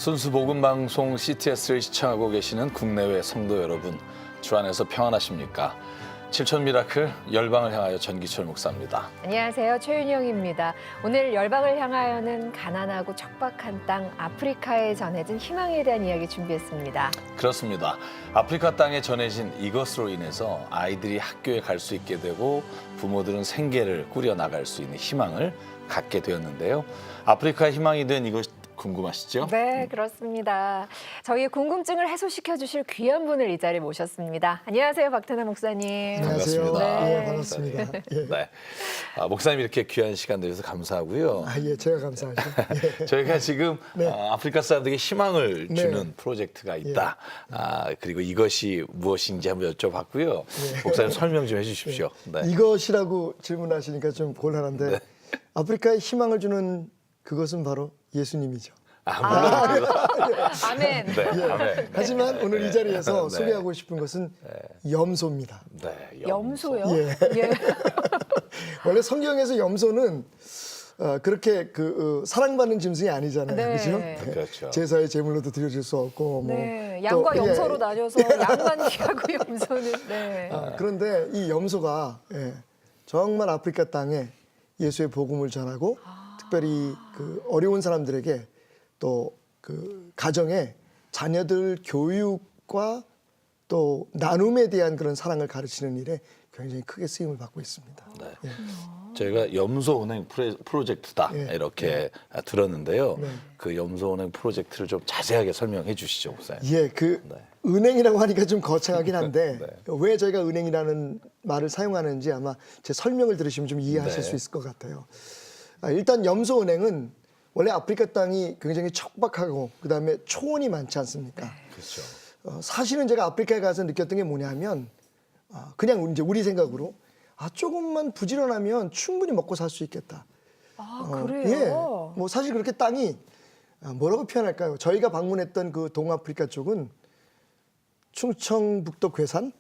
순수 복음 방송 CTS를 시청하고 계시는 국내외 성도 여러분, 주 안에서 평안하십니까? 7천 미라클 열방을 향하여 전기철 목사입니다. 안녕하세요. 최윤영입니다. 오늘 열방을 향하여는 가난하고 척박한 땅 아프리카에 전해진 희망에 대한 이야기 준비했습니다. 그렇습니다. 아프리카 땅에 전해진 이것으로 인해서 아이들이 학교에 갈 수 있게 되고 부모들은 생계를 꾸려나갈 수 있는 희망을 갖게 되었는데요. 아프리카의 희망이 된 이것 궁금하시죠? 네, 그렇습니다. 저희의 궁금증을 해소시켜 주실 귀한 분을 이 자리에 모셨습니다. 안녕하세요, 박태남 목사님. 안녕하세요. 반갑습니다. 네, 반갑습니다. 예. 네. 목사님 이렇게 귀한 시간 내주셔서 감사하고요. 예, 제가 감사하죠. 예. 저희가 지금 네. 아프리카 사람들에게 희망을 네. 주는 프로젝트가 있다. 그리고 이것이 무엇인지 한번 여쭤봤고요. 목사님 설명 좀 해주십시오. 네. 이것이라고 질문하시니까 좀 곤란한데 네. 아프리카에 희망을 주는 그것은 바로 예수님이죠. 물론 아멘. 네, 아멘. 하지만 오늘 이 자리에서 네. 소개하고 싶은 것은 염소입니다. 네, 염소요? 예. 예. 원래 성경에서 염소는 그렇게 사랑받는 짐승이 아니잖아요. 네. 그렇죠? 그렇죠. 제사의 제물로도 드려질 수 없고 네, 또, 양과 예. 염소로 나뉘어서 양만 귀하고 염소는 네. 그런데 이 염소가 정말 아프리카 땅에 예수의 복음을 전하고 특별히 그 어려운 사람들에게 또 그 가정에 자녀들 교육과 또 나눔에 대한 그런 사랑을 가르치는 일에 굉장히 크게 쓰임을 받고 있습니다. 네. 예. 저희가 염소은행 프로젝트다 예. 이렇게 들었는데요. 네. 그 염소은행 프로젝트를 좀 자세하게 설명해 주시죠, 목사님. 예, 그 네. 은행이라고 하니까 좀 거창하긴 한데 네. 왜 저희가 은행이라는 말을 사용하는지 아마 제 설명을 들으시면 좀 이해하실 네. 수 있을 것 같아요. 일단 염소은행은 원래 아프리카 땅이 굉장히 척박하고 그다음에 초원이 많지 않습니까? 그렇죠. 사실은 제가 아프리카에 가서 느꼈던 게 뭐냐면 그냥 이제 우리 생각으로 조금만 부지런하면 충분히 먹고 살 수 있겠다. 그래요? 예, 뭐 사실 그렇게 땅이 뭐라고 표현할까요? 저희가 방문했던 그 동아프리카 쪽은 충청북도 괴산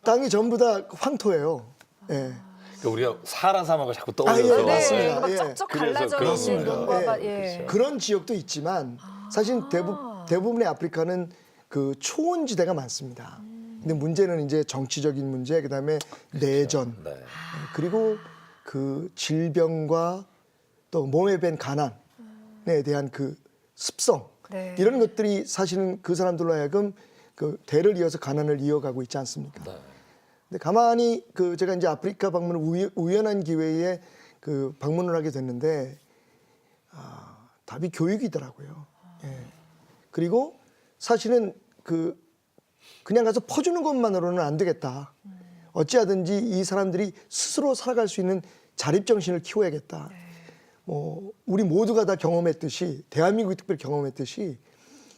땅이 전부 다 황토예요. 예. 그러니까 우리가 사하라 사막을 자꾸 예, 떠올려서 맞습니다. 막 예. 쩍쩍 그래서 갈라져 있는 그렇습니다. 농가가 예. 예. 그런 지역도 있지만 사실 대부분의 아프리카는 그 초원지대가 많습니다. 근데 문제는 이제 정치적인 문제, 그다음에 내전, 네. 그리고 그 질병과 또 몸에 밴 가난에 대한 그 습성 네. 이런 것들이 사실은 그 사람들로 하여금 그 대를 이어서 가난을 이어가고 있지 않습니까? 네. 근데 가만히 그 제가 이제 아프리카 방문을 우연한 기회에 그 방문을 하게 됐는데 답이 교육이더라고요. 예. 그리고 사실은 그냥 가서 퍼주는 것만으로는 안 되겠다. 어찌하든지 이 사람들이 스스로 살아갈 수 있는 자립정신을 키워야겠다. 뭐 우리 모두가 다 경험했듯이 대한민국이 특별히 경험했듯이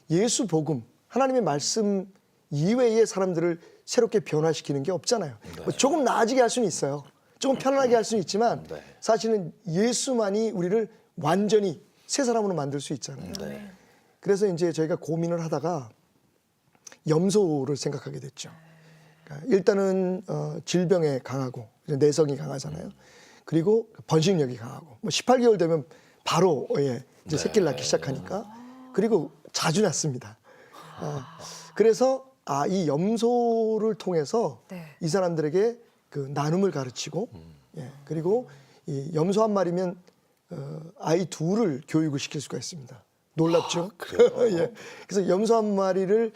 예수 복음 하나님의 말씀 이외의 사람들을 새롭게 변화시키는 게 없잖아요. 뭐 조금 나아지게 할 수는 있어요. 조금 편안하게 할 수는 있지만 네. 사실은 예수만이 우리를 완전히 새 사람으로 만들 수 있잖아요. 네. 그래서 이제 저희가 고민을 하다가 염소를 생각하게 됐죠. 그러니까 일단은 질병에 강하고 내성이 강하잖아요. 그리고 번식력이 강하고 뭐 18개월 되면 바로 이제 새끼를 낳기 시작하니까 그리고 자주 낳습니다. 그래서 이 염소를 통해서 네. 이 사람들에게 그 나눔을 가르치고 그리고 이 염소 한 마리면 아이 둘을 교육을 시킬 수가 있습니다. 놀랍죠? 예. 그래서 염소 한 마리를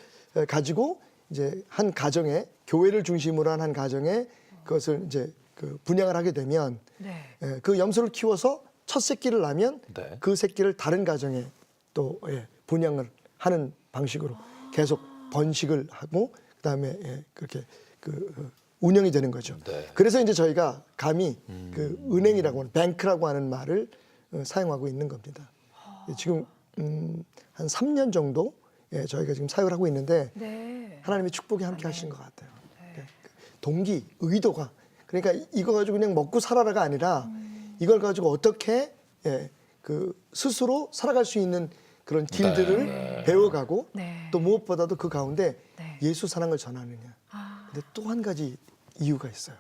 가지고 이제 한 가정에 교회를 중심으로 한 가정에 그것을 이제 그 분양을 하게 되면 네. 그 염소를 키워서 첫 새끼를 낳으면 네. 그 새끼를 다른 가정에 또 분양을 하는 방식으로 계속 번식을 하고 그다음에 그렇게 운영이 되는 거죠. 네. 그래서 이제 저희가 감히 그 은행이라고 하는 뱅크라고 하는 말을 사용하고 있는 겁니다. 지금 한 3년 정도 저희가 지금 사역을 하고 있는데 네. 하나님의 축복이 함께 하시는 것 같아요. 동기, 의도가 그러니까 이거 가지고 그냥 먹고 살아라가 아니라 이걸 가지고 어떻게 그 스스로 살아갈 수 있는 그런 길들을 배워가고 네. 또 무엇보다도 그 가운데 네. 예수 사랑을 전하느냐. 근데 또 한 가지 이유가 있어요.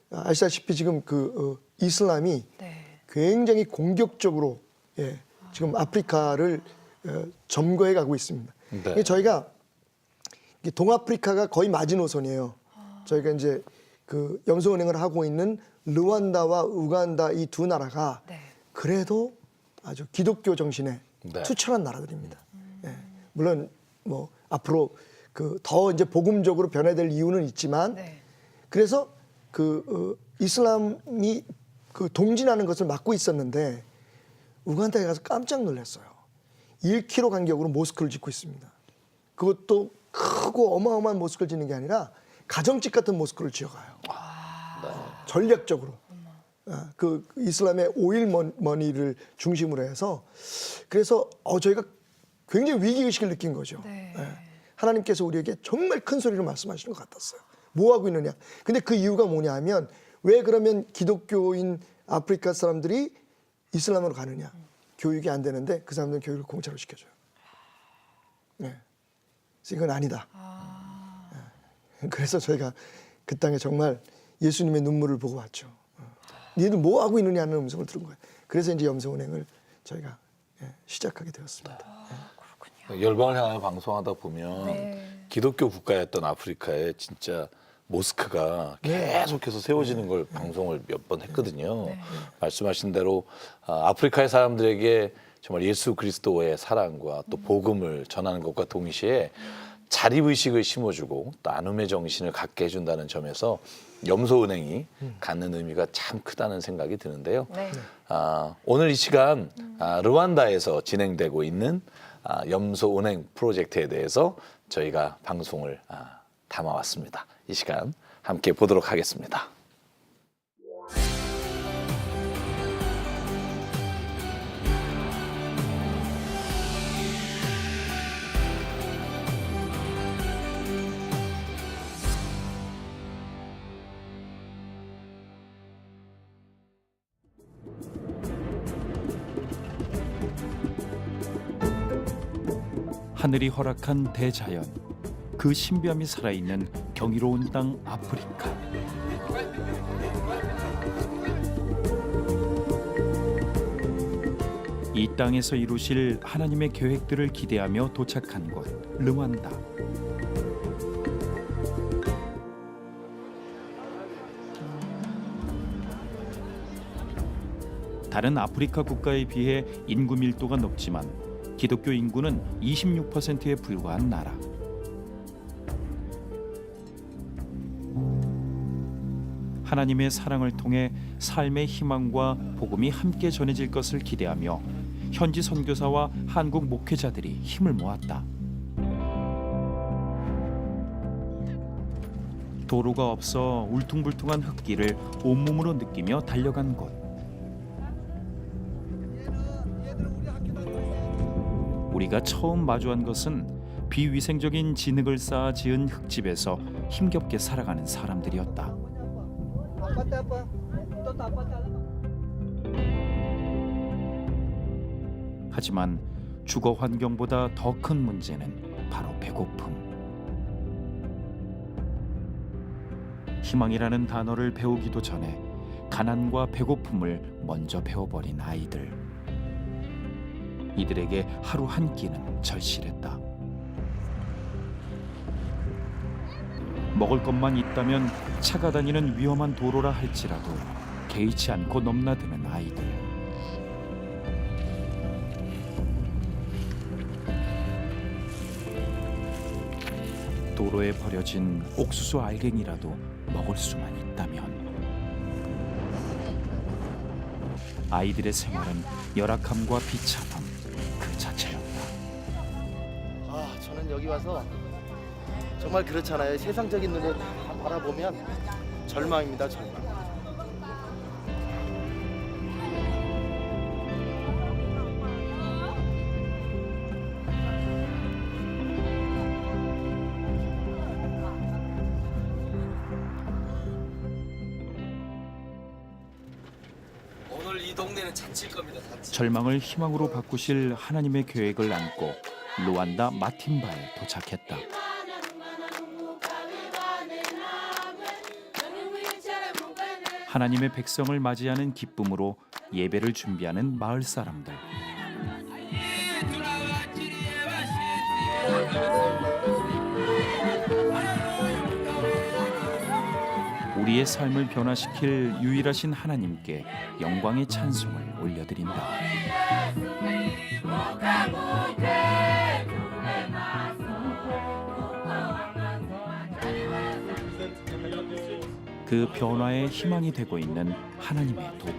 아시다시피 지금 이슬람이 네. 굉장히 공격적으로 지금 아프리카를 점거해 가고 있습니다. 네. 저희가 동아프리카가 거의 마지노선이에요. 저희가 이제 그 염소은행을 하고 있는 르완다와 우간다 이 두 나라가 네. 그래도 아주 기독교 정신에 네. 투철한 나라들입니다. 예. 물론 뭐 앞으로 그 더 이제 복음적으로 변화될 이유는 있지만 네. 그래서 이슬람이 그 동진하는 것을 막고 있었는데 우간다에 가서 깜짝 놀랐어요. 1km 간격으로 모스크를 짓고 있습니다. 그것도 크고 어마어마한 모스크를 짓는 게 아니라 가정집 같은 모스크를 지어가요. 전략적으로. 그 이슬람의 오일 머니를 중심으로 해서 그래서 저희가 굉장히 위기의식을 느낀 거죠. 네. 예. 하나님께서 우리에게 정말 큰 소리로 말씀하시는 것 같았어요. 뭐 하고 있느냐. 근데 그 이유가 뭐냐 하면 왜 그러면 기독교인 아프리카 사람들이 이슬람으로 가느냐. 교육이 안 되는데 그 사람들은 교육을 공짜로 시켜줘요. 네. 그래서 이건 아니다. 예. 그래서 저희가 그 땅에 정말 예수님의 눈물을 보고 왔죠. 니들 뭐 하고 있느냐 하는 음성을 들은 거예요. 그래서 이제 염소은행을 저희가 시작하게 되었습니다. 열방을 향하여 방송하다 보면 네. 기독교 국가였던 아프리카에 진짜 모스크가 계속해서 세워지는 걸 방송을 몇 번 했거든요. 말씀하신 대로 아프리카의 사람들에게 정말 예수 그리스도의 사랑과 또 복음을 전하는 것과 동시에 자립의식을 심어주고 또 나눔의 정신을 갖게 해준다는 점에서 염소은행이 갖는 의미가 참 크다는 생각이 드는데요. 네. 오늘 이 시간 르완다에서 진행되고 있는 염소은행 프로젝트에 대해서 저희가 방송을 담아왔습니다. 이 시간 함께 보도록 하겠습니다. 하늘이 허락한 대자연, 그 신비함이 살아있는 경이로운 땅 아프리카. 이 땅에서 이루실 하나님의 계획들을 기대하며 도착한 곳, 르완다. 다른 아프리카 국가에 비해 인구 밀도가 높지만 기독교 인구는 26%에 불과한 나라. 하나님의 사랑을 통해 삶의 희망과 복음이 함께 전해질 것을 기대하며 현지 선교사와 한국 목회자들이 힘을 모았다. 도로가 없어 울퉁불퉁한 흙길을 온몸으로 느끼며 달려간 곳. 우리가 처음 마주한 것은 비위생적인 진흙을 쌓아 지은 흙집에서 힘겹게 살아가는 사람들이었다. 하지만 주거 환경보다 더 큰 문제는 바로 배고픔. 희망이라는 단어를 배우기도 전에 가난과 배고픔을 먼저 배워버린 아이들. 이들에게 하루 한 끼는 절실했다. 먹을 것만 있다면 차가 다니는 위험한 도로라 할지라도 개의치 않고 넘나드는 아이들. 도로에 버려진 옥수수 알갱이라도 먹을 수만 있다면. 아이들의 생활은 열악함과 비참함 그 자체였다. 저는 여기 와서 정말 그렇잖아요. 세상적인 눈으로 다 바라보면 절망입니다, 절망. 오늘 이 동네는 자칠 겁니다. 자칠. 절망을 희망으로 바꾸실 하나님의 계획을 안고 루안다 마팀바에 도착했다. 하나님의 백성을 맞이하는 기쁨으로 예배를 준비하는 마을 사람들. 우리의 삶을 변화시킬 유일하신 하나님께 영광의 찬송을 올려드린다. 그 변화의 희망이 되고 있는 하나님의 도구,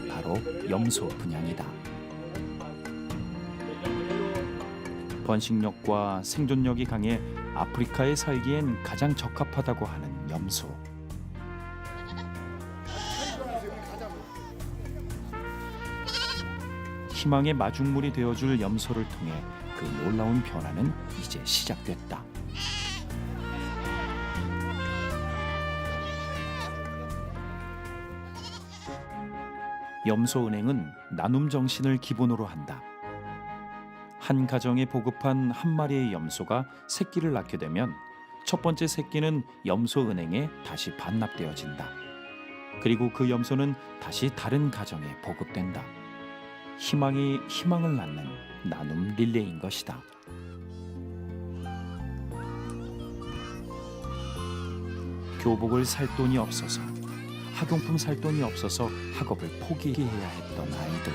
바로 염소 분양이다. 번식력과 생존력이 강해 아프리카에 살기엔 가장 적합하다고 하는 염소. 희망의 마중물이 되어줄 염소를 통해 그 놀라운 변화는 이제 시작됐다. 염소은행은 나눔 정신을 기본으로 한다. 한 가정에 보급한 한 마리의 염소가 새끼를 낳게 되면 첫 번째 새끼는 염소은행에 다시 반납되어진다. 그리고 그 염소는 다시 다른 가정에 보급된다. 희망이 희망을 낳는 나눔 릴레이인 것이다. 교복을 살 돈이 없어서, 학용품 살 돈이 없어서 학업을 포기해야 했던 아이들.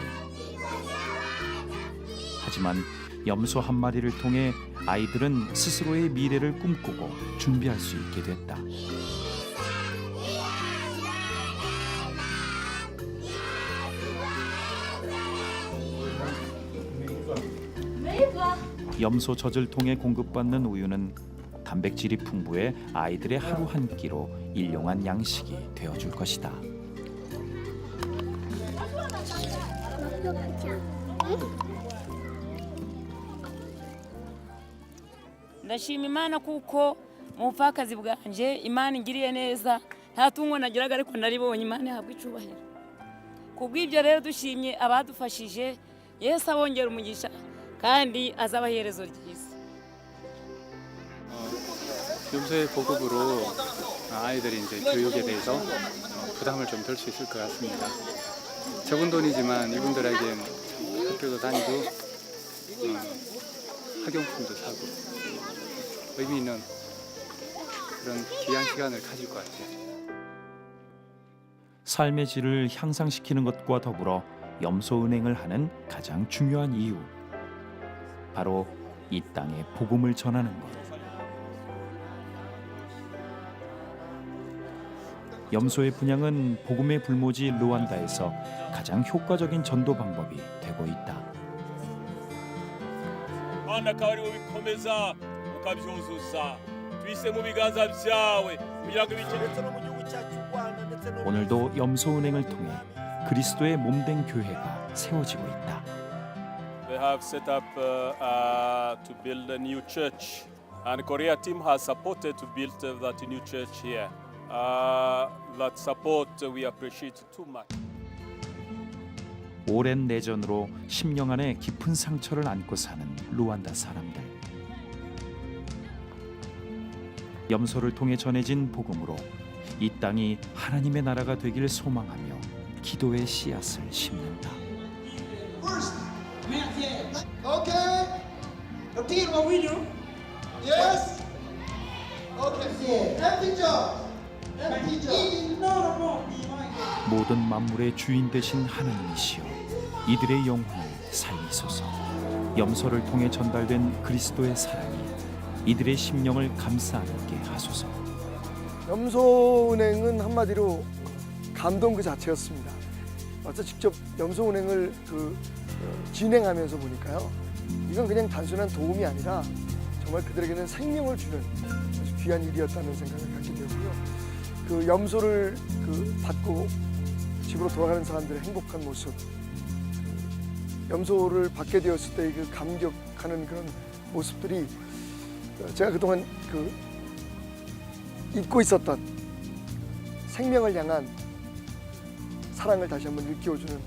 하지만 염소 한 마리를 통해 아이들은 스스로의 미래를 꿈꾸고 준비할 수 있게 됐다. 염소 젖을 통해 공급받는 우유는 단백질이 풍부해 아이들의 하루 한 끼로 일용한 양식이 되어줄 것이다. ndashima imana kuko mu bupfakazi bwanje imana ingiriye neza nta tungo nagiraga ariko naribonye imana ihabwa icubahiro kubw'ibyo rero dushimye abadufashije yesu abongera umugisha kandi azabaha iherezo ryiza. 염소의 보급으로 아이들이 이제 교육에 대해서 부담을 좀 덜 수 있을 것 같습니다. 적은 돈이지만 이분들에겐 학교도 다니고 학용품도 사고 의미 있는 그런 귀한 시간을 가질 것 같아요. 삶의 질을 향상시키는 것과 더불어 염소은행을 하는 가장 중요한 이유, 바로 이 땅에 복음을 전하는 것. 염소의 분양은 복음의 불모지 루안다에서 가장 효과적인 전도 방법이 되고 있다. akaba ariwo bikomeza ukabyuzuza twise mu biganza byawe kugira ngo ndetse no mu gihugu cyacu Rwanda ndetse no 오늘도 염소은행을 통해 그리스도의 몸된 교회가 세워지고 있다. They have set up to build a new church and Korea team has supported to build that new church here. That support we appreciate too much. 오랜 내전으로 심령 안에 깊은 상처를 안고 사는 루안다 사람들. 염소를 통해 전해진 복음으로 이 땅이 하나님의 나라가 되길 소망하며 기도의 씨앗을 심는다. Okay. Repeat what we do. Yes. Okay. Empty job. Empty job. 모든 만물의 주인 되신 하나님이시여, 이들의 영혼을 살리소서. 염소를 통해 전달된 그리스도의 사랑이 이들의 심령을 감싸 안게 하소서. 염소은행은 한마디로 감동 그 자체였습니다. 와서 직접 염소은행을 진행하면서 보니까요, 이건 그냥 단순한 도움이 아니라 정말 그들에게는 생명을 주는 아주 귀한 일이었다는 생각을 갖게 되고요. 그 염소를 받고 집으로 돌아가는 사람들의 행복한 모습, 염소를 받게 되었을 때의 그 감격하는 그런 모습들이 제가 그동안 잊고 있었던 생명을 향한 사랑을 다시 한번 일깨워주는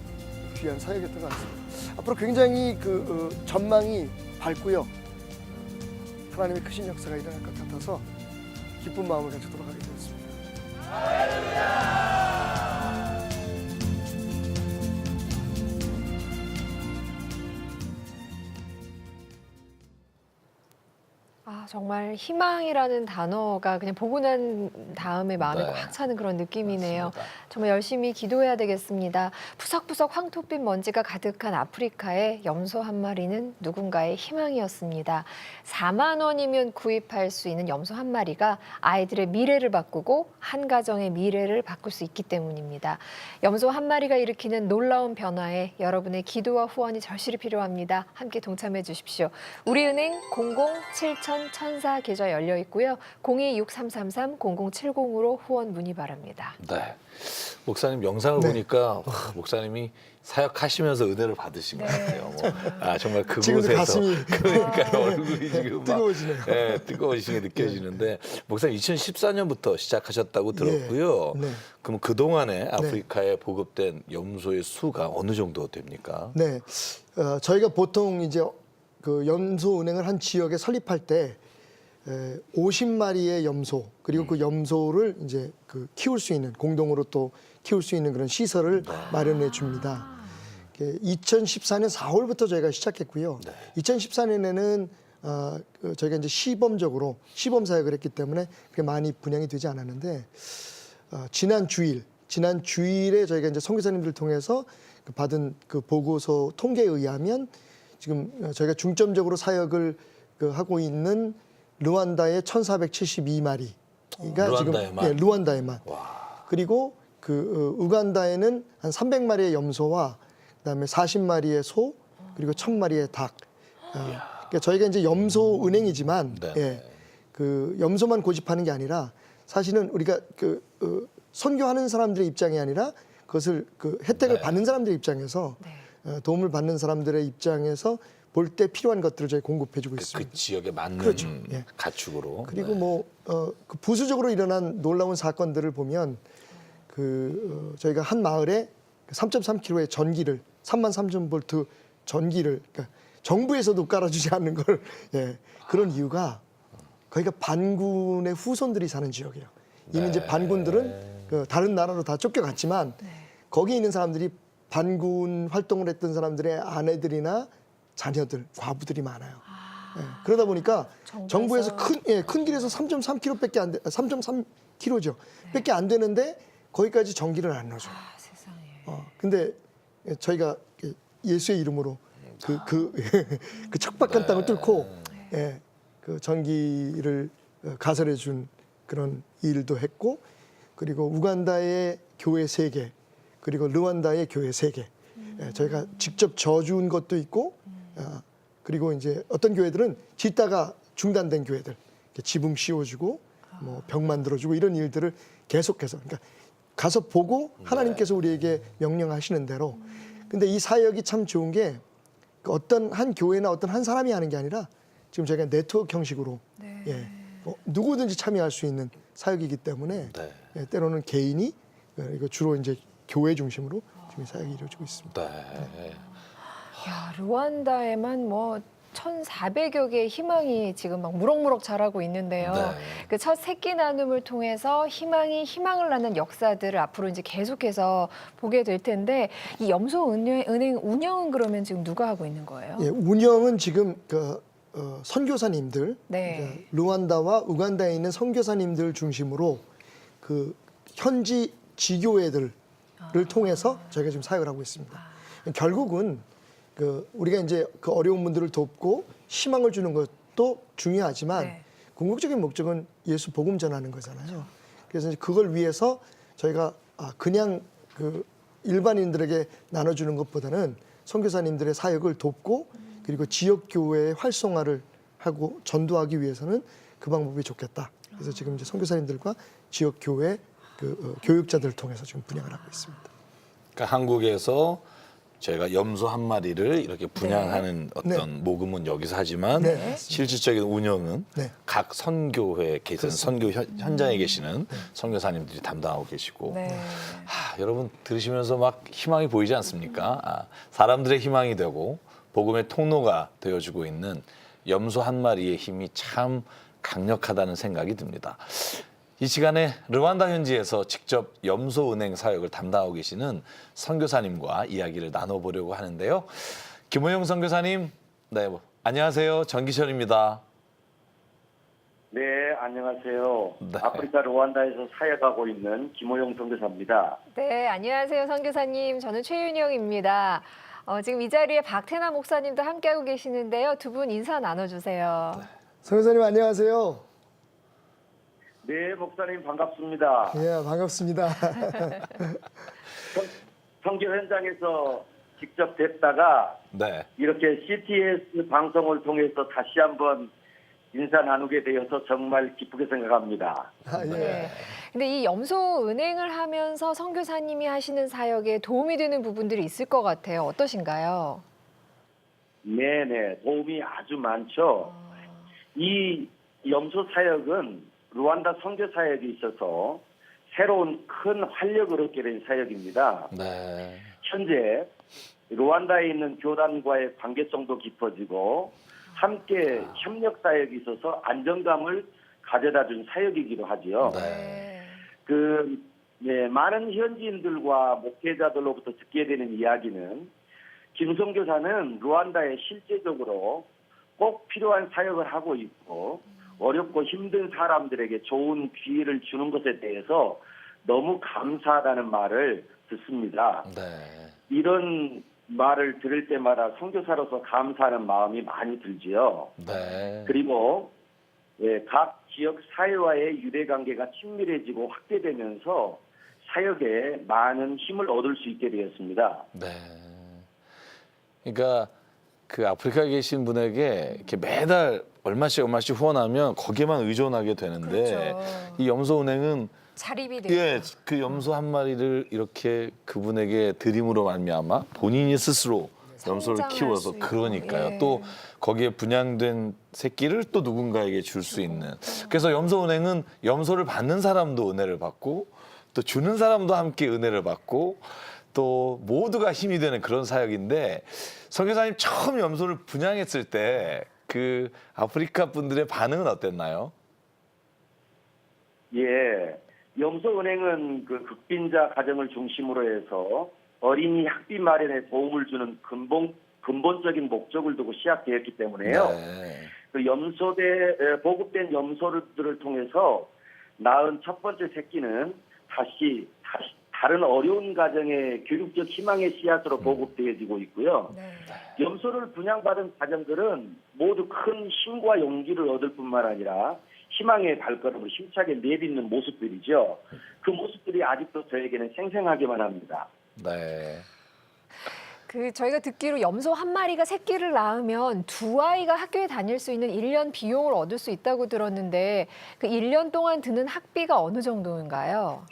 귀한 사역이었던 것 같습니다. 앞으로 굉장히 전망이 밝고요. 하나님의 크신 역사가 일어날 것 같아서 기쁜 마음을 가지고 돌아가게 되었습니다. 정말 희망이라는 단어가 그냥 보고 난 다음에 마음에 네. 꽉 차는 그런 느낌이네요. 맞습니다. 정말 열심히 기도해야 되겠습니다. 푸석푸석 황토빛 먼지가 가득한 아프리카의 염소 한 마리는 누군가의 희망이었습니다. 4만 원이면 구입할 수 있는 염소 한 마리가 아이들의 미래를 바꾸고 한 가정의 미래를 바꿀 수 있기 때문입니다. 염소 한 마리가 일으키는 놀라운 변화에 여러분의 기도와 후원이 절실히 필요합니다. 함께 동참해 주십시오. 우리은행 00-7000-1004 계좌 열려 있고요. 026333-0070으로 후원 문의 바랍니다. 네. 목사님 영상을 네. 보니까 와, 목사님이 사역하시면서 은혜를 받으신 것 같아요. 뭐, 정말 지금도 그곳에서 가슴이 그러니까 얼굴이 지금 막 뜨거워지네요. 뜨거워지신 게 느껴지는데 목사님 2014년부터 시작하셨다고 들었고요. 네. 그럼 그 동안에 아프리카에 보급된 염소의 수가 어느 정도 됩니까? 네, 저희가 보통 이제 그 염소 은행을 한 지역에 설립할 때 50마리의 염소 그리고 그 염소를 이제 그 키울 수 있는 공동으로 또 키울 수 있는 그런 시설을 마련해 줍니다. 2014년 4월부터 저희가 시작했고요. 2014년에는 저희가 이제 시범 사역을 했기 때문에 그게 많이 분양이 되지 않았는데 지난 주일에 저희가 이제 선교사님들 통해서 받은 그 보고서 통계에 의하면 지금 저희가 중점적으로 사역을 하고 있는 르완다의 1,472마리가 르완다에만? 지금 르완다에만. 와. 그리고 그 우간다에는 한 300마리의 염소와 그다음에 40마리의 소 그리고 1,000마리의 닭. 그러니까 저희가 이제 염소 은행이지만 네. 그 염소만 고집하는 게 아니라 사실은 우리가 선교하는 사람들의 입장이 아니라 그것을 그 혜택을 받는 사람들의 입장에서 도움을 받는 사람들의 입장에서 볼 때 필요한 것들을 저희 공급해주고 있습니다. 그 지역에 맞는 그렇죠. 예. 가축으로. 그리고 그 부수적으로 일어난 놀라운 사건들을 보면 저희가 한 마을에 3.3kg의 전기를 33,000V 전기를 그러니까 정부에서도 깔아주지 않는 걸 그런 이유가 거기가 반군의 후손들이 사는 지역이에요. 이미 이제 반군들은 그 다른 나라로 다 쫓겨갔지만 거기 있는 사람들이 반군 활동을 했던 사람들의 아내들이나 자녀들, 과부들이 많아요. 그러다 보니까 정부에서 큰 길에서 3.3km밖에 안 돼, 3.3km죠. 밖에 안 되는데 거기까지 전기를 안 넣어줘요. 세상에. 근데 저희가 예수의 이름으로 그 척박한 땅을 뚫고 그 전기를 가설해 준 그런 일도 했고 그리고 우간다의 교회 3개 그리고 르완다의 교회 3개 저희가 직접 져준 것도 있고 그리고 이제 어떤 교회들은 짓다가 중단된 교회들 지붕 씌워주고 뭐 벽 만들어주고 이런 일들을 계속해서 그러니까 가서 보고 하나님께서 우리에게 명령하시는 대로 근데 이 사역이 참 좋은 게 어떤 한 교회나 어떤 한 사람이 하는 게 아니라 지금 저희가 네트워크 형식으로 누구든지 참여할 수 있는 사역이기 때문에 때로는 개인이 이거 주로 이제 교회 중심으로 지금 사역이 이루어지고 있습니다. 야, 르완다에만 뭐 1,400여 개의 희망이 지금 막 무럭무럭 자라고 있는데요. 그 첫 새끼 나눔을 통해서 희망을 낳는 역사들을 앞으로 이제 계속해서 보게 될 텐데 이 염소 은행 운영은 그러면 지금 누가 하고 있는 거예요? 운영은 지금 선교사님들 그러니까 르완다와 우간다에 있는 선교사님들 중심으로 그 현지 지교회들을 통해서 저희가 지금 사역을 하고 있습니다. 결국은 우리가 이제 그 어려운 분들을 돕고 희망을 주는 것도 중요하지만 궁극적인 목적은 예수 복음 전하는 거잖아요. 그래서 이제 그걸 위해서 저희가 그냥 그 일반인들에게 나눠주는 것보다는 선교사님들의 사역을 돕고 그리고 지역 교회의 활성화를 하고 전도하기 위해서는 그 방법이 좋겠다. 그래서 지금 이제 선교사님들과 지역 교회 교육자들을 통해서 지금 분양을 하고 있습니다. 그러니까 한국에서 저희가 염소 한 마리를 이렇게 분양하는 어떤 모금은 여기서 하지만 실질적인 운영은 각 선교회에 계신 선교 현장에 계시는 선교사님들이 담당하고 계시고 여러분 들으시면서 막 희망이 보이지 않습니까? 사람들의 희망이 되고 복음의 통로가 되어주고 있는 염소 한 마리의 힘이 참 강력하다는 생각이 듭니다. 이 시간에 르완다 현지에서 직접 염소 은행 사역을 담당하고 계시는 선교사님과 이야기를 나눠보려고 하는데요. 김호영 선교사님, 안녕하세요. 전기철입니다. 네, 안녕하세요. 네. 아프리카 루안다에서 사역하고 있는 김호용 선교사입니다. 네, 안녕하세요, 선교사님. 저는 최윤영입니다. 지금 이 자리에 박태남 목사님도 함께하고 계시는데요. 두 분 인사 나눠주세요. 선교사님 안녕하세요. 네, 목사님 반갑습니다. 예, 반갑습니다. 선교 현장에서 직접 뵙다가 네. 이렇게 CTS 방송을 통해서 다시 한번 인사 나누게 되어서 정말 기쁘게 생각합니다. 아, 예. 네. 근데 이 염소 은행을 하면서 선교사님이 하시는 사역에 도움이 되는 부분들이 있을 것 같아요. 어떠신가요? 네네, 도움이 아주 많죠. 이 염소 사역은 루안다 선교 사역에 있어서 새로운 큰 활력을 얻게 된 사역입니다. 네. 현재 루안다에 있는 교단과의 관계성도 깊어지고 함께 협력 사역에 있어서 안정감을 가져다 준 사역이기도 하지요. 네. 많은 현지인들과 목회자들로부터 듣게 되는 이야기는 김 선교사는 루안다에 실제적으로 꼭 필요한 사역을 하고 있고 어렵고 힘든 사람들에게 좋은 기회를 주는 것에 대해서 너무 감사하다는 말을 듣습니다. 네. 이런 말을 들을 때마다 선교사로서 감사하는 마음이 많이 들지요. 네. 그리고 각 지역 사회와의 유대관계가 친밀해지고 확대되면서 사역에 많은 힘을 얻을 수 있게 되었습니다. 네. 그러니까 그 아프리카에 계신 분에게 이렇게 매달 얼마씩 후원하면 거기에만 의존하게 되는데 그렇죠. 이 염소은행은 자립이 되고. 예, 그 염소 한 마리를 이렇게 그분에게 드림으로 말미암아 본인이 스스로 염소를 성장할 키워서 수 있고, 그러니까요. 예. 또 거기에 분양된 새끼를 또 누군가에게 줄 수 있는. 그래서 염소은행은 염소를 받는 사람도 은혜를 받고 또 주는 사람도 함께 은혜를 받고 또 모두가 힘이 되는 그런 사역인데 선교사님 처음 염소를 분양했을 때 그 아프리카 분들의 반응은 어땠나요? 예, 염소은행은 그 극빈자 가정을 중심으로 해서 어린이 학비 마련에 도움을 주는 근본적인 목적을 두고 시작되었기 때문에요. 네. 그 보급된 염소들을 통해서 낳은 첫 번째 새끼는 다시 다른 어려운 가정의 교육적 희망의 씨앗으로 보급되어지고 있고요. 네. 염소를 분양받은 가정들은 모두 큰 힘과 용기를 얻을 뿐만 아니라 희망의 발걸음을 힘차게 내딛는 모습들이죠. 그 모습들이 아직도 저에게는 생생하게만 합니다. 네. 저희가 듣기로 염소 한 마리가 새끼를 낳으면 두 아이가 학교에 다닐 수 있는 1년 비용을 얻을 수 있다고 들었는데 그 1년 동안 드는 학비가 어느 정도인가요?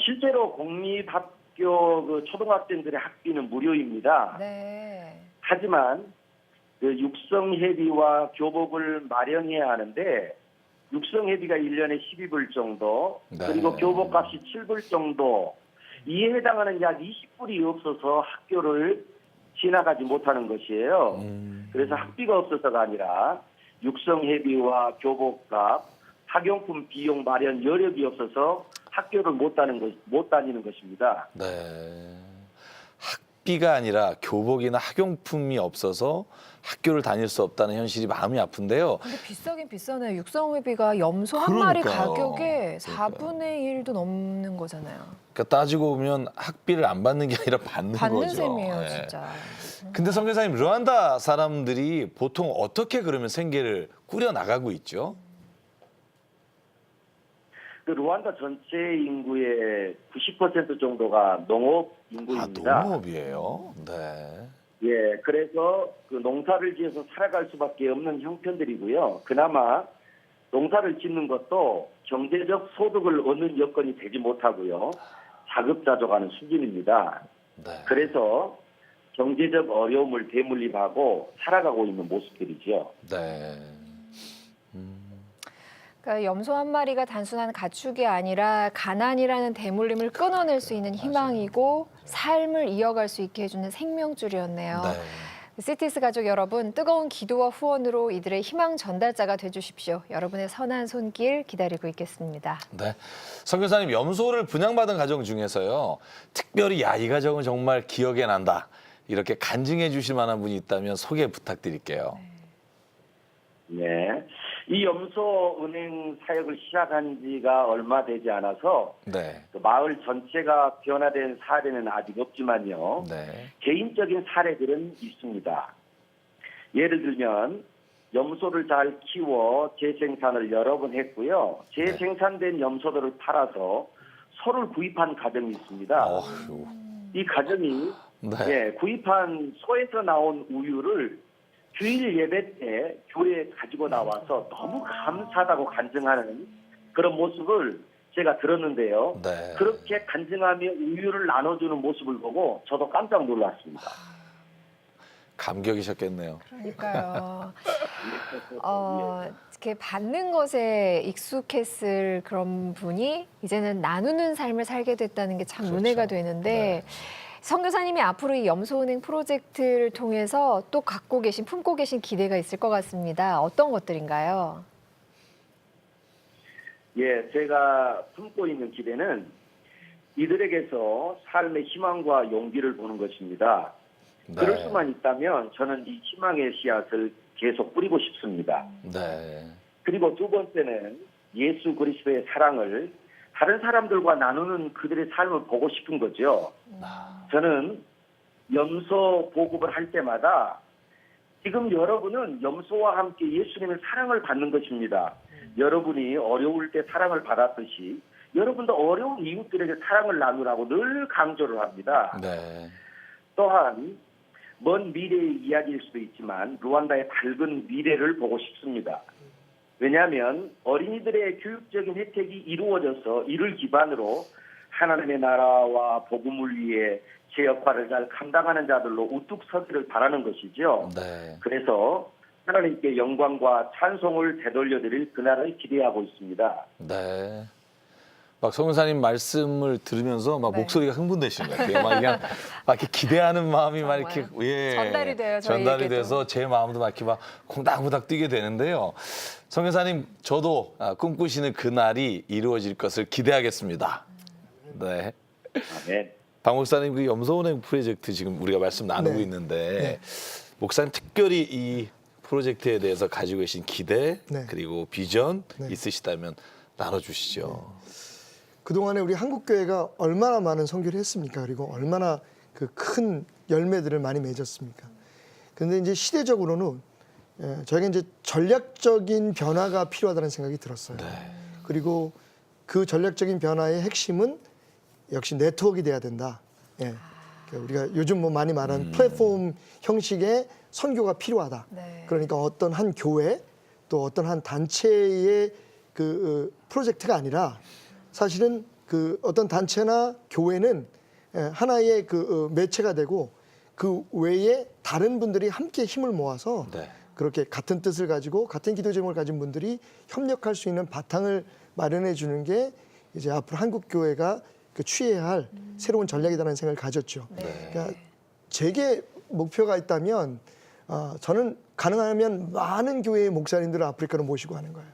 실제로 공립학교 그 초등학생들의 학비는 무료입니다. 네. 하지만 그 육성회비와 교복을 마련해야 하는데 육성회비가 1년에 12불 정도, 네. 그리고 교복값이 7불 정도, 이에 해당하는 약 20불이 없어서 학교를 지나가지 못하는 것이에요. 그래서 학비가 없어서가 아니라 육성회비와 교복값, 학용품 비용 마련 여력이 없어서 학교를 못 다니는 것입니다. 네. 학비가 아니라 교복이나 학용품이 없어서 학교를 다닐 수 없다는 현실이 마음이 아픈데요. 근데 비싸긴 비싸네요. 육성회비가 염소 한 마리 그러니까요. 가격의 4분의 1도 넘는 거잖아요. 그러니까 따지고 보면 학비를 안 받는 게 아니라 받는 받는 거죠. 셈이에요, 네. 진짜. 근데 선교사님, 르완다 사람들이 보통 어떻게 그러면 생계를 꾸려 나가고 있죠? 그 루안다 전체 인구의 90% 정도가 농업 인구입니다. 아, 농업이에요? 네. 예, 그래서 그 농사를 지어서 살아갈 수밖에 없는 형편들이고요. 그나마 농사를 짓는 것도 경제적 소득을 얻는 여건이 되지 못하고요. 자급자족하는 수준입니다. 네. 그래서 경제적 어려움을 대물림하고 살아가고 있는 모습들이죠. 네. 그러니까 염소 한 마리가 단순한 가축이 아니라 가난이라는 대물림을 끊어낼 수 있는 희망이고 삶을 이어갈 수 있게 해주는 생명줄이었네요. 네. CTS 가족 여러분, 뜨거운 기도와 후원으로 이들의 희망 전달자가 돼주십시오. 여러분의 선한 손길 기다리고 있겠습니다. 네. 선교사님, 염소를 분양받은 가정 중에서요, 특별히 야, 이 가정은 정말 기억에 난다, 이렇게 간증해 주실 만한 분이 있다면 소개 부탁드릴게요. 네. 이 염소은행 사역을 시작한 지가 얼마 되지 않아서 네. 그 마을 전체가 변화된 사례는 아직 없지만요. 네. 개인적인 사례들은 있습니다. 예를 들면 염소를 잘 키워 재생산을 여러 번 했고요. 재생산된 염소들을 팔아서 소를 구입한 가정이 있습니다. 어휴. 이 가정이 네. 예, 구입한 소에서 나온 우유를 주일 예배 때 교회에 가지고 나와서 너무 감사하다고 간증하는 그런 모습을 제가 들었는데요. 네. 그렇게 간증하며 우유를 나눠주는 모습을 보고 저도 깜짝 놀랐습니다. 감격이셨겠네요. 그러니까요. 이렇게 받는 것에 익숙했을 그런 분이 이제는 나누는 삶을 살게 됐다는 게 참 그렇죠. 은혜가 되는데 선교사님이 앞으로 이 염소은행 프로젝트를 통해서 또 품고 계신 기대가 있을 것 같습니다. 어떤 것들인가요? 예, 제가 품고 있는 기대는 이들에게서 삶의 희망과 용기를 보는 것입니다. 네. 그럴 수만 있다면 저는 이 희망의 씨앗을 계속 뿌리고 싶습니다. 네. 그리고 두 번째는 예수 그리스도의 사랑을 다른 사람들과 나누는 그들의 삶을 보고 싶은 거죠. 저는 염소 보급을 할 때마다 지금 여러분은 염소와 함께 예수님의 사랑을 받는 것입니다. 여러분이 어려울 때 사랑을 받았듯이 여러분도 어려운 이웃들에게 사랑을 나누라고 늘 강조를 합니다. 네. 또한 먼 미래의 이야기일 수도 있지만 루안다의 밝은 미래를 보고 싶습니다. 왜냐하면 어린이들의 교육적인 혜택이 이루어져서 이를 기반으로 하나님의 나라와 복음을 위해 제 역할을 잘 감당하는 자들로 우뚝 서기를 바라는 것이죠. 네. 그래서 하나님께 영광과 찬송을 되돌려드릴 그날을 기대하고 있습니다. 네. 막 성교사님 말씀을 들으면서 막 네. 목소리가 흥분되시는 것 같아요. 막 그냥 막 이렇게 기대하는 마음이 막 이렇게 전달이 돼요, 전달이 저희에게도. 돼서 제 마음도 막 이렇게 막 콩닥콩닥 뛰게 되는데요. 성교사님 저도 꿈꾸시는 그 날이 이루어질 것을 기대하겠습니다. 네. 아멘. 박 목사님 그 염소은행 프로젝트 지금 우리가 말씀 나누고 네. 있는데 목사님 특별히 이 프로젝트에 대해서 가지고 계신 기대 네. 그리고 비전 네. 있으시다면 나눠주시죠. 그동안에 우리 한국교회가 얼마나 많은 선교를 했습니까? 그리고 얼마나 그 큰 열매들을 많이 맺었습니까? 그런데 이제 시대적으로는 저희가 이제 전략적인 변화가 필요하다는 생각이 들었어요. 그리고 그 전략적인 변화의 핵심은 역시 네트워크가 돼야 된다. 예. 그러니까 우리가 요즘 뭐 많이 말하는 플랫폼 형식의 선교가 필요하다. 네. 그러니까 어떤 한 교회 또 어떤 한 단체의 그 프로젝트가 아니라 사실은 그 어떤 단체나 교회는 하나의 그 매체가 되고 그 외에 다른 분들이 함께 힘을 모아서 네. 그렇게 같은 뜻을 가지고 같은 기도 제목을 가진 분들이 협력할 수 있는 바탕을 마련해 주는 게 이제 앞으로 한국 교회가 그 취해야 할 새로운 전략이라는 생각을 가졌죠. 네. 그러니까 제게 목표가 있다면 저는 가능하면 많은 교회의 목사님들을 아프리카로 모시고 하는 거예요.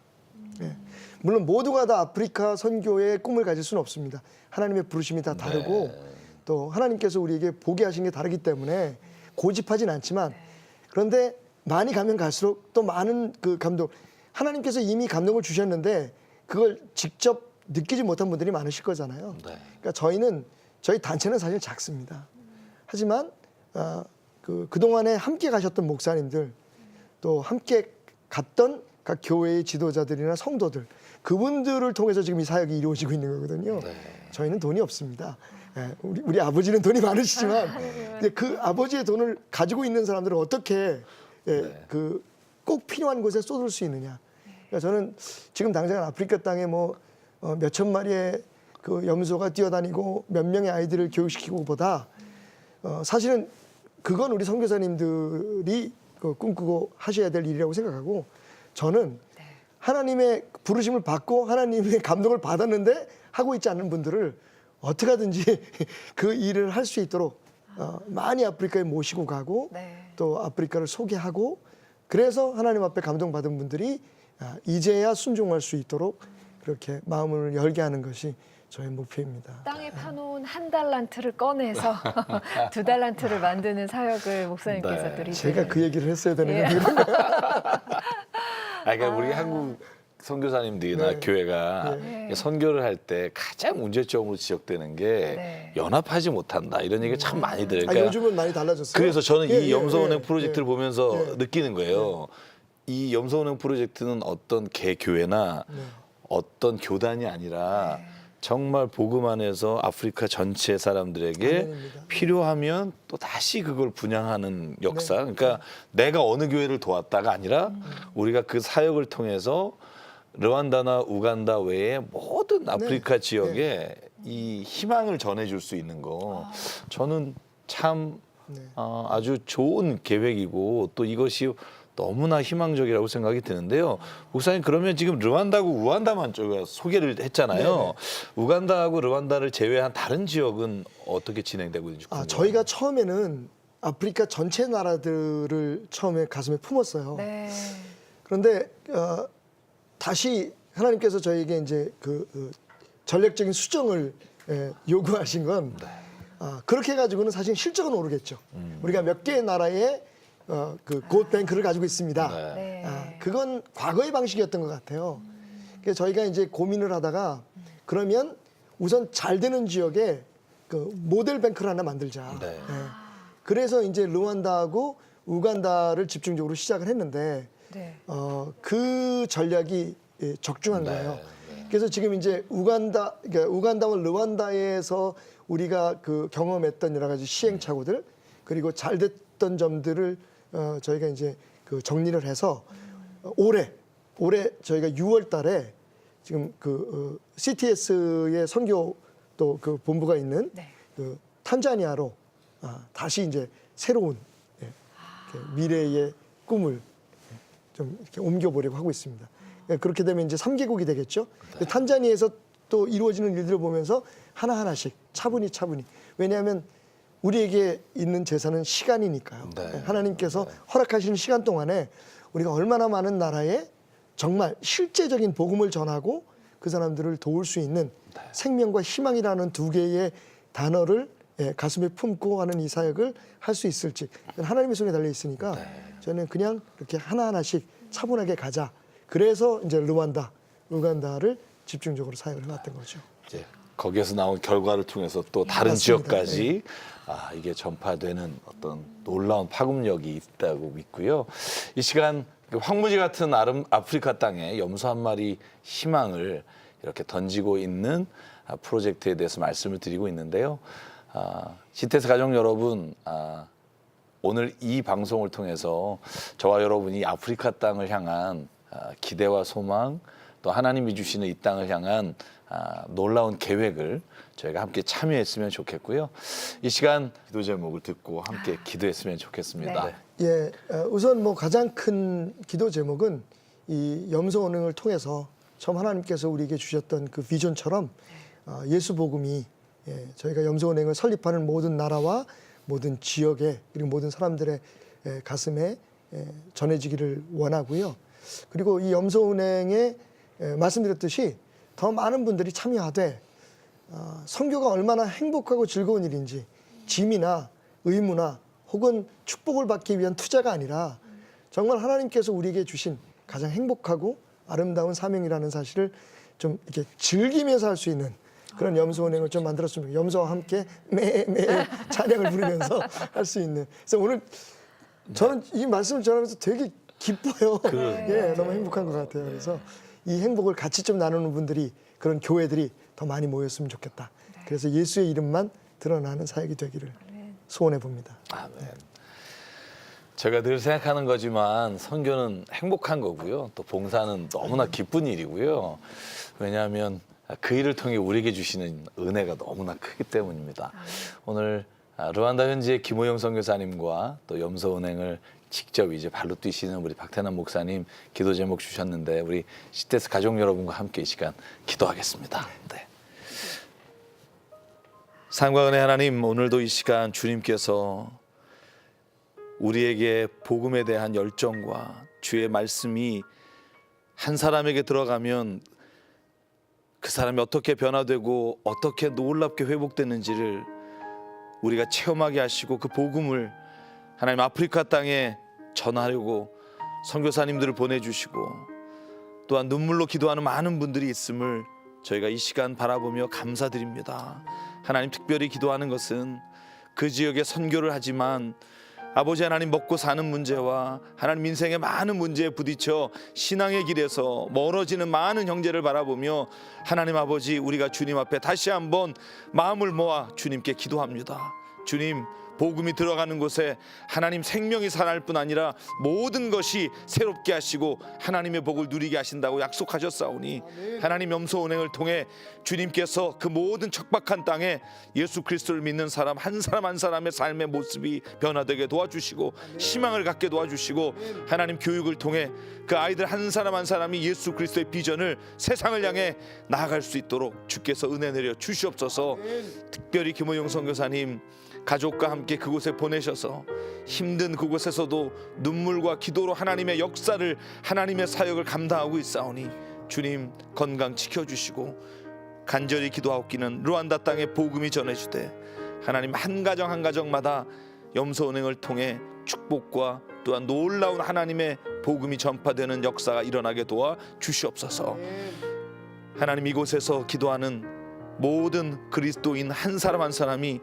예. 물론 모두가 다 아프리카 선교의 꿈을 가질 수는 없습니다. 하나님의 부르심이 다 다르고 또 하나님께서 우리에게 보게 하신 게 다르기 때문에 고집하진 않지만 그런데 많이 가면 갈수록 또 많은 그 감동, 하나님께서 이미 감동을 주셨는데 그걸 직접 느끼지 못한 분들이 많으실 거잖아요. 그러니까 저희 단체는 사실 작습니다. 하지만 그동안에 함께 가셨던 목사님들 또 함께 갔던 각 교회의 지도자들이나 성도들 그분들을 통해서 지금 이 사역이 이루어지고 있는 거거든요. 저희는 돈이 없습니다. 우리 아버지는 돈이 많으시지만 그 아버지의 돈을 가지고 있는 사람들은 어떻게 꼭 필요한 곳에 쏟을 수 있느냐. 그러니까 저는 지금 당장 아프리카 땅에 뭐 몇천 마리의 그 염소가 뛰어다니고 몇 명의 아이들을 교육시키고보다 사실은 그건 우리 선교사님들이 꿈꾸고 하셔야 될 일이라고 생각하고 저는 하나님의 부르심을 받고 하나님의 감동을 받았는데 하고 있지 않은 분들을 어떻게 하든지 그 일을 할 수 있도록 많이 아프리카에 모시고 가고 또 아프리카를 소개하고 그래서 하나님 앞에 감동받은 분들이 이제야 순종할 수 있도록 그렇게 마음을 열게 하는 것이 저의 목표입니다. 땅에 파놓은 한 달란트를 꺼내서 두 달란트를 만드는 사역을 목사님께서 누리시는. 제가 그 얘기를 했어야 되는 건데. 그러니까 우리 한국 선교사님들이나 네. 교회가 네. 선교를 할 때 가장 문제점으로 지적되는 게 네. 연합하지 못한다 이런 얘기 참 많이 들어요. 아, 요즘은 많이 달라졌어요. 그래서 저는 예, 이 예, 염소은행 예, 프로젝트를 예. 보면서 예. 느끼는 거예요. 이 염소은행 프로젝트는 어떤 개교회나 어떤 교단이 아니라 정말 복음 안에서 아프리카 전체 사람들에게 아멘입니다. 필요하면 또 다시 그걸 분양하는 역사. 그러니까 내가 어느 교회를 도왔다가 아니라 우리가 그 사역을 통해서 르완다나 우간다 외에 모든 아프리카 지역에 이 희망을 전해줄 수 있는 거. 저는 참 아주 좋은 계획이고 또 이것이 너무나 희망적이라고 생각이 드는데요. 목사님 그러면 지금 르완다하고 우간다만 저희가 소개를 했잖아요. 우간다하고 르완다를 제외한 다른 지역은 어떻게 진행되고 있는지 궁금해요. 저희가 처음에는 아프리카 전체 나라들을 처음에 가슴에 품었어요. 네. 그런데 다시 하나님께서 저희에게 이제 전략적인 수정을 요구하신 건 그렇게 가지고는 사실 실적은 오르겠죠. 우리가 몇 개의 나라의 그 뱅크를 가지고 있습니다. 네. 그건 과거의 방식이었던 것 같아요. 그래서 저희가 이제 고민을 하다가 그러면 우선 잘 되는 지역에 그 모델 뱅크를 하나 만들자. 네. 그래서 이제 르완다하고 우간다를 집중적으로 시작을 했는데 네. 그 전략이 적중한 네. 거예요. 그래서 지금 이제 그러니까 우간다와 르완다에서 우리가 그 경험했던 여러 가지 시행착오들 그리고 잘 됐던 점들을 저희가 이제 그 정리를 해서 올해 저희가 6월달에 지금 그 CTS의 선교 또 그 본부가 있는 네. 그 탄자니아로 다시 이제 새로운 이렇게 미래의 꿈을 좀 이렇게 옮겨보려고 하고 있습니다. 그렇게 되면 이제 3개국이 되겠죠. 탄자니아에서 또 이루어지는 일들을 보면서 하나하나씩 차분히 왜냐하면 우리에게 있는 재산은 시간이니까요. 네. 하나님께서 허락하시는 시간 동안에 우리가 얼마나 많은 나라에 정말 실제적인 복음을 전하고 그 사람들을 도울 수 있는 생명과 희망이라는 두 개의 단어를 가슴에 품고 하는 이 사역을 할 수 있을지 하나님의 손에 달려 있으니까 저는 그냥 이렇게 하나하나씩 차분하게 가자. 그래서 이제 르완다, 우간다를 집중적으로 사역을 해왔던 거죠. 이제 거기에서 나온 결과를 통해서 또 다른 맞습니다. 지역까지 이게 전파되는 어떤 놀라운 파급력이 있다고 믿고요. 이 시간 황무지 같은 아프리카 땅에 염소 한 마리 희망을 이렇게 던지고 있는 프로젝트에 대해서 말씀을 드리고 있는데요. CTS 가족 여러분, 오늘 이 방송을 통해서 저와 여러분이 아프리카 땅을 향한 기대와 소망, 또 하나님이 주시는 이 땅을 향한 놀라운 계획을 저희가 함께 참여했으면 좋겠고요. 이 시간 기도 제목을 듣고 함께 기도했으면 좋겠습니다. 네. 우선 뭐 가장 큰 기도 제목은 이 염소 언행을 통해서 처음 하나님께서 우리에게 주셨던 그 비전처럼 예수 복음이 저희가 염소 언행을 설립하는 모든 나라와 모든 지역에 그리고 모든 사람들의 가슴에 전해지기를 원하고요. 그리고 이 염소 은행에 말씀드렸듯이 더 많은 분들이 참여하되 선교가 얼마나 행복하고 즐거운 일인지 짐이나 의무나 혹은 축복을 받기 위한 투자가 아니라 정말 하나님께서 우리에게 주신 가장 행복하고 아름다운 사명이라는 사실을 좀 이렇게 즐기면서 할 수 있는 그런 염소 은행을 좀 만들었으면 염소와 함께 매일 찬양을 부르면서 할 수 있는. 그래서 오늘 저는 이 말씀을 전하면서 되게 기뻐요. 너무 행복한 것 같아요. 그래서 이 행복을 같이 좀 나누는 분들이 그런 교회들이 더 많이 모였으면 좋겠다. 그래서 예수의 이름만 드러나는 사역이 되기를 소원해 봅니다. 아멘. 제가 늘 생각하는 거지만 선교는 행복한 거고요. 또 봉사는 너무나 기쁜 일이고요. 왜냐하면 그 일을 통해 우리에게 주시는 은혜가 너무나 크기 때문입니다. 오늘 르완다 현지의 김호영 선교사님과 또 염소은행을 직접 이제 발로 뛰시는 우리 박태남 목사님 기도 제목 주셨는데 우리 CTS 가족 여러분과 함께 이 시간 기도하겠습니다. 네. 사랑과 은혜 하나님, 오늘도 이 시간 주님께서 우리에게 복음에 대한 열정과 주의 말씀이 한 사람에게 들어가면 그 사람이 어떻게 변화되고 어떻게 놀랍게 회복되는지를 우리가 체험하게 하시고 그 복음을 하나님 아프리카 땅에 전하려고 선교사님들을 보내주시고 또한 눈물로 기도하는 많은 분들이 있음을 저희가 이 시간 바라보며 감사드립니다. 하나님, 특별히 기도하는 것은 그 지역에 선교를 하지만 아버지 하나님, 먹고 사는 문제와 하나님 인생의 많은 문제에 부딪혀 신앙의 길에서 멀어지는 많은 형제를 바라보며 하나님 아버지, 우리가 주님 앞에 다시 한번 마음을 모아 주님께 기도합니다. 주님, 복음이 들어가는 곳에 하나님 생명이 살아날 뿐 아니라 모든 것이 새롭게 하시고 하나님의 복을 누리게 하신다고 약속하셨사오니 하나님, 염소 은행을 통해 주님께서 그 모든 척박한 땅에 예수 그리스도를 믿는 사람 한 사람 한 사람의 삶의 모습이 변화되게 도와주시고 희망을 갖게 도와주시고 하나님, 교육을 통해 그 아이들 한 사람 한 사람이 예수 그리스도의 비전을 세상을 향해 나아갈 수 있도록 주께서 은혜 내려 주시옵소서. 특별히 김호영 선교사님 가족과 함께 그곳에 보내셔서 힘든 그곳에서도 눈물과 기도로 하나님의 역사를, 하나님의 사역을 감당하고 있사오니 주님, 건강 지켜주시고 간절히 기도하옵기는 루안다 땅에 복음이 전해지되 하나님, 한 가정 한 가정마다 염소은행을 통해 축복과 또한 놀라운 하나님의 복음이 전파되는 역사가 일어나게 도와 주시옵소서. 하나님, 이곳에서 기도하는 모든 그리스도인 한 사람 한 사람이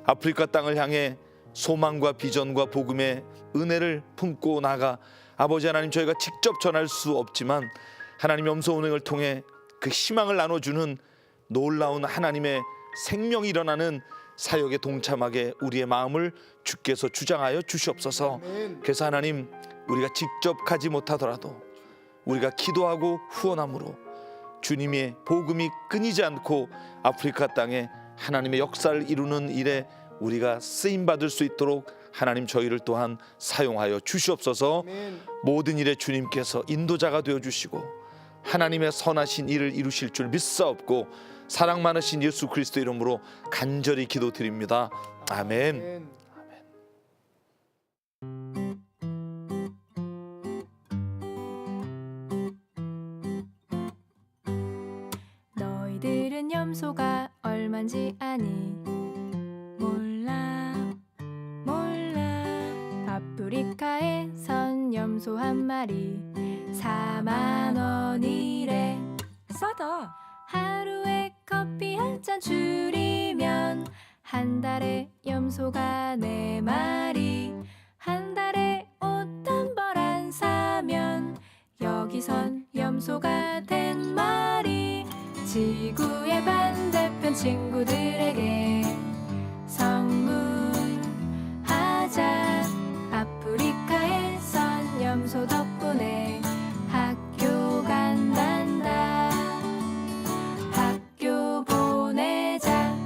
아프리카 땅을 향해 소망과 비전과 복음의 은혜를 품고 나가 아버지 하나님, 저희가 직접 전할 수 없지만 하나님, 염소은행을 통해 그 희망을 나눠주는 놀라운 하나님의 생명이 일어나는 사역에 동참하게 우리의 마음을 주께서 주장하여 주시옵소서. 그래서 하나님, 우리가 직접 가지 못하더라도 우리가 기도하고 후원함으로 주님의 복음이 끊이지 않고 아프리카 땅에 하나님의 역사를 이루는 일에 우리가 쓰임받을 수 있도록 하나님, 저희를 또한 사용하여 주시옵소서. 모든 일에 주님께서 인도자가 되어주시고 하나님의 선하신 일을 이루실 줄 믿사옵고 사랑 많으신 예수 그리스도 이름으로 간절히 기도드립니다. 아멘. 너희들은 염소가 얼만지 아니? 아프리카에선 염소 한 마리 4만 원이래. 싸다. 하루에 커피 한 잔 줄이면 한 달에 염소가 4마리, 한 달에 옷 한 벌 안 사면 여기선 염소가 10마리. 지구의 반대편 친구들에게 선물하자. 아프리카에선 염소 덕분에 학교 간단다. 학교 보내자.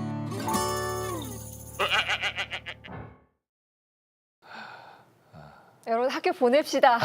여러분, 학교 보냅시다.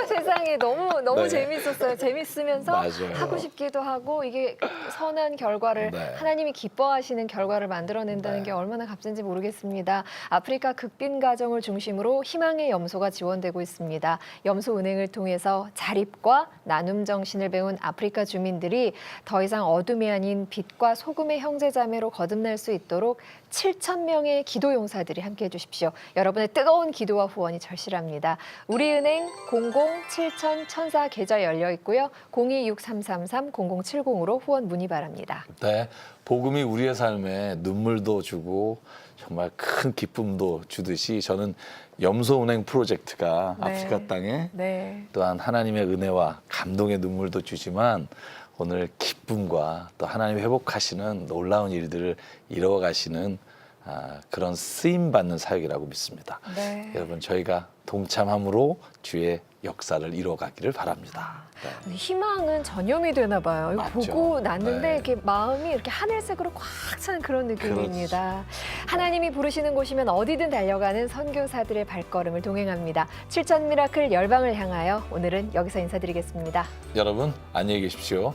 세상에 너무 네. 재밌었어요. 재밌으면서 맞아요. 하고 싶기도 하고, 이게 선한 결과를, 네. 하나님이 기뻐하시는 결과를 만들어낸다는 네. 게 얼마나 값진지 모르겠습니다. 아프리카 극빈 가정을 중심으로 희망의 염소가 지원되고 있습니다. 염소 은행을 통해서 자립과 나눔 정신을 배운 아프리카 주민들이 더 이상 어둠이 아닌 빛과 소금의 형제자매로 거듭날 수 있도록 7,000명의 기도 용사들이 함께해 주십시오. 여러분의 뜨거운 기도와 후원이 절실합니다. 우리은행 00700014 계좌 열려 있고요. 0263330070으로 후원 문의 바랍니다. 네, 복음이 우리의 삶에 눈물도 주고 정말 큰 기쁨도 주듯이 저는 염소은행 프로젝트가 네. 아프리카 땅에 네. 또한 하나님의 은혜와 감동의 눈물도 주지만 오늘 기쁨과 또 하나님 회복하시는 놀라운 일들을 이루어가시는 그런 쓰임받는 사역이라고 믿습니다. 네. 여러분, 저희가 동참함으로 주의 역사를 이루어가기를 바랍니다. 네. 희망은 전염이 되나 봐요. 이거 맞죠. 보고 났는데 네. 이렇게 마음이 이렇게 하늘색으로 꽉 찬 그런 느낌입니다. 하나님이 부르시는 곳이면 어디든 달려가는 선교사들의 발걸음을 동행합니다. 7천 미라클 열방을 향하여 오늘은 여기서 인사드리겠습니다. 여러분, 안녕히 계십시오.